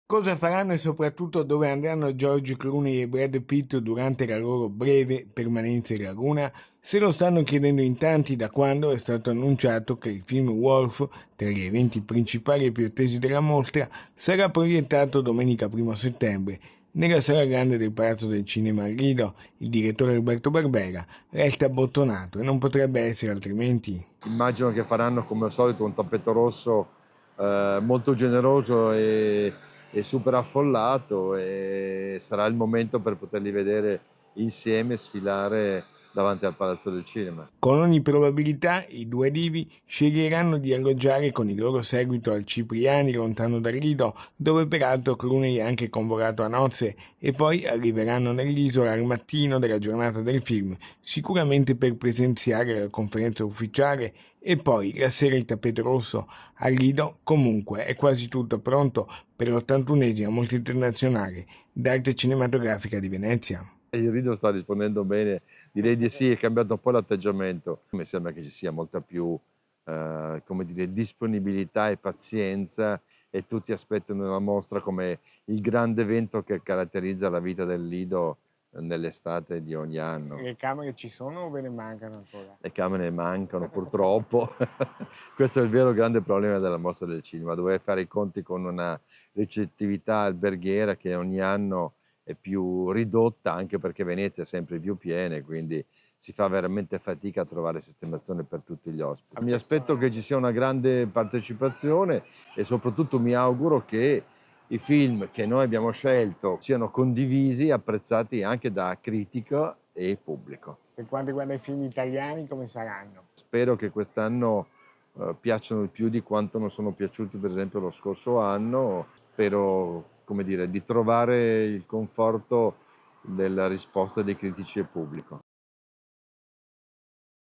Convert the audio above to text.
Cosa faranno e soprattutto dove andranno George Clooney e Brad Pitt durante la loro breve permanenza in Laguna? Se lo stanno chiedendo in tanti da quando è stato annunciato che il film Wolf, tra gli eventi principali e più attesi della mostra, sarà proiettato domenica 1 settembre nella sala grande del Palazzo del Cinema a Lido. Il direttore Alberto Barbera resta abbottonato e non potrebbe essere altrimenti. Immagino che faranno come al solito un tappeto rosso molto generoso e super affollato, e sarà il momento per poterli vedere insieme sfilare davanti al Palazzo del Cinema. Con ogni probabilità i due divi sceglieranno di alloggiare con il loro seguito al Cipriani, lontano dal Lido, dove peraltro Clooney è anche convocato a nozze, e poi arriveranno nell'isola al mattino della giornata del film, sicuramente per presenziare la conferenza ufficiale, e poi la sera il tappeto rosso al Lido. Comunque è quasi tutto pronto per l'81esima Mostra Internazionale d'Arte Cinematografica di Venezia. Il Rido sta rispondendo bene, direi di sì, è cambiato un po' l'atteggiamento. Mi sembra che ci sia molta più, come dire, disponibilità e pazienza, e tutti aspettano la mostra come il grande evento che caratterizza la vita del Lido nell'estate di ogni anno. Le camere ci sono o ve ne mancano ancora? Le camere mancano purtroppo. Questo è il vero grande problema della mostra del cinema, dover fare i conti con una ricettività alberghiera che ogni anno è più ridotta, anche perché Venezia è sempre più piena, quindi si fa veramente fatica a trovare sistemazione per tutti gli ospiti. Mi aspetto che ci sia una grande partecipazione, e soprattutto mi auguro che i film che noi abbiamo scelto siano condivisi e apprezzati anche da critica e pubblico. Per quanto riguarda i film italiani, come saranno? Spero che quest'anno piacciono di più di quanto non sono piaciuti per esempio lo scorso anno. Spero, come dire, di trovare il conforto della risposta dei critici e pubblico.